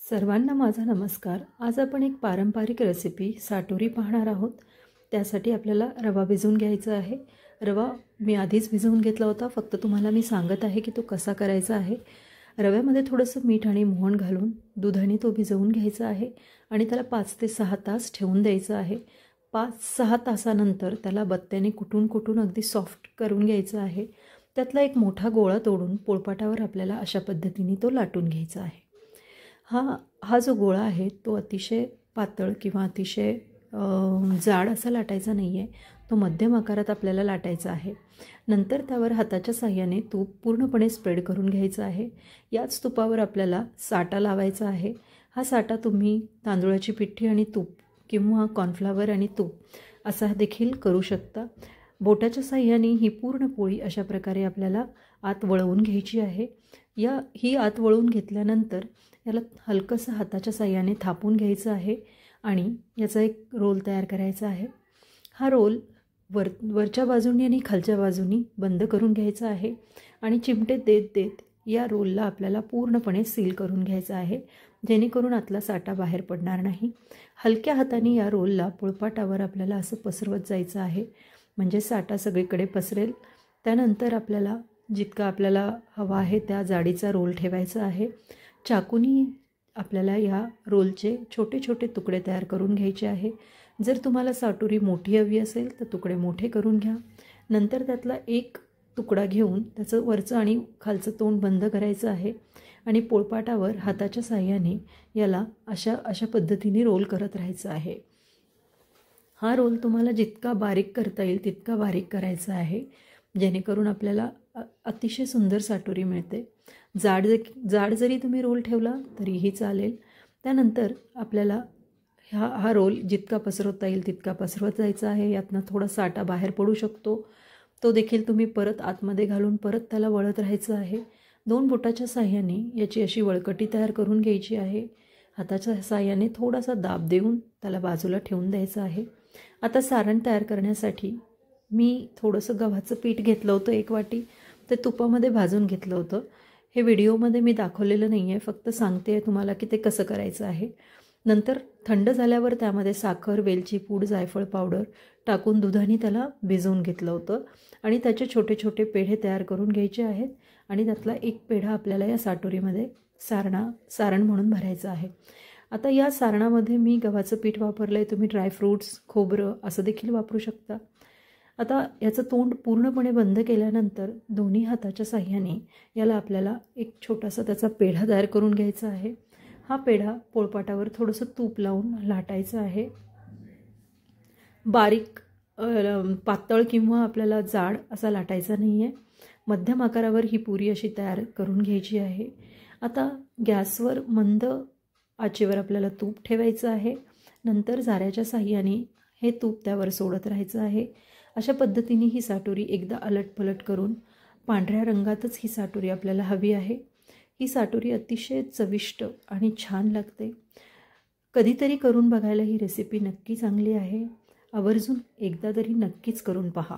सर्वांना माझा नमस्कार। आज आपण एक पारंपरिक रेसिपी साटोरी पाहणार आहोत। त्यासाठी आपल्याला रवा भिजवून घ्यायचा आहे। रवा मी आधीच भिजवून घेतला होता, फक्त तुम्हाला मी सांगत आहे की तो कसा करायचा आहे। रव्यामध्ये थोडंसं मीठ आणि मोहन घालून दुधाने तो भिजवून घ्यायचा आहे आणि त्याला 5 ते 6 तास ठेवून द्यायचं आहे। 5-6 तासानंतर त्याला बत्त्याने कुटून अगदी सॉफ्ट करून घ्यायचं आहे। त्यातला एक मोठा गोळा तोडून पोळपाटावर आपल्याला अशा पद्धतीने तो लाटून घ्यायचा आहे। हा जो गोळा आहे तो अतिशय पातळ किंवा अतिशय जाड असा लाटायचा नाही आहे, तो मध्यम आकारात आपल्याला लाटायचा आहे। नंतर त्यावर हाताच्या साहाय्याने तूप पूर्णपणे स्प्रेड करून घ्यायचं आहे। याच तुपावर आपल्याला साटा लावायचा आहे। हा साटा तुम्ही तांदूळाची पिठी आणि तूप किंवा कॉर्नफ्लॉवर आणि तूप असा देखील करू शकता। बोटाच्या साहाय्याने ही पूर्ण पोळी अशा प्रकारे आपल्याला आत वळवून घ्यायची आहे। ही आत वळवून घेतल्यानंतर याला हलकंसं हाताच्या साहाय्याने थापून घ्यायचं आहे आणि याचा एक रोल तयार करायचा आहे। हा रोल वरच्या बाजूनी आणि खालच्या बाजूनी बंद करून घ्यायचा आहे आणि चिमटे देत देत या रोलला आपल्याला पूर्णपणे सील करून घ्यायचं आहे, जेणेकरून आतला साटा बाहेर पडणार नाही। हलक्या हाताने या रोलला पोळपाटावर आपल्याला असं पसरवत जायचं आहे, म्हणजे साटा सगळीकडे पसरेल। त्यानंतर आपल्याला जितका आपल्याला हवा आहे त्या जाडीचा रोल ठेवायचा आहे। चाकूनी आपल्याला या रोलचे छोटे छोटे तुकडे तयार करून घ्यायचे आहे। जर तुम्हाला साटोरी मोठी हवी असेल तर तुकडे मोठे करून घ्या। नंतर त्यातला एक तुकडा घेऊन त्याचं वरचं आणि खालचं तोंड बंद करायचं आहे आणि पोळपाटावर हाताच्या साहाय्याने याला अशा पद्धतीने रोल करत राहायचं आहे। हा रोल तुम्हाला जितका बारीक करता येईल तितका बारीक करायचा आहे, जेणेकरून आपल्याला अतिशय सुंदर साटोरी मिळते। जाड जरी तुम्ही रोल ठेवला तरीही चालेल। त्यानंतर आपल्याला हा रोल जितका पसरवता येईल तितका पसरवत जायचा आहे। यातनं थोडा साटा बाहेर पडू शकतो, तो देखील तुम्ही परत आतमध्ये घालून परत त्याला वळत राहायचं आहे। 2 बोटाच्या साहाय्याने याची अशी वळकटी तयार करून घ्यायची आहे। हाताच्या साहाय्याने थोडासा दाब देऊन त्याला बाजूला ठेवून द्यायचं आहे। आता सारण तयार करण्यासाठी मी थोडंसं गव्हाचं पीठ घेतलं होतं, 1 वाटी, ते तुपामध्ये भाजून घेतलं होतं। हे व्हिडिओमध्ये मी दाखवलेलं नाही आहे, फक्त सांगते आहे तुम्हाला की ते कसं करायचं आहे। नंतर थंड झाल्यावर त्यामध्ये साखर, वेलची पूड, जायफळ पावडर टाकून दुधाने त्याला भिजवून घेतलं होतं आणि त्याचे छोटे छोटे पेढे तयार करून घ्यायचे आहेत आणि त्यातला एक पेढा आपल्याला या साटोरीमध्ये सारण म्हणून भरायचं आहे। आता या सारणामध्ये मी गव्हाचं पीठ वापरलं आहे, तुम्ही ड्रायफ्रूट्स, खोबरं असं देखील वापरू शकता। आता याचं तोंड पूर्णपणे बंद केल्यानंतर दोन्ही हाताच्या साहाय्याने याला आपल्याला एक छोटासा त्याचा पेढा तयार करून घ्यायचा आहे। हा पेढा पोळपाटावर थोडंसं तूप लावून लाटायचं आहे। बारीक पातळ किंवा आपल्याला जाड असा लाटायचा नाही आहे, मध्यम आकारावर ही पुरी अशी तयार करून घ्यायची आहे। आता गॅसवर मंद आचेवर आपल्याला तूप ठेवायचं आहे। नंतर झाऱ्याच्या साहाय्याने हे तूप त्यावर सोडत राहायचं आहे। अशा पद्धतीने ही साटोरी एकदा अलटपलट करून पांढऱ्या रंगातच ही साटोरी आपल्याला हवी आहे। ही साटोरी अतिशय चविष्ट आणि छान लागते। कधीतरी करून बघायला ही रेसिपी नक्की चांगली आहे। आवर्जून एकदा तरी नक्कीच करून पहा।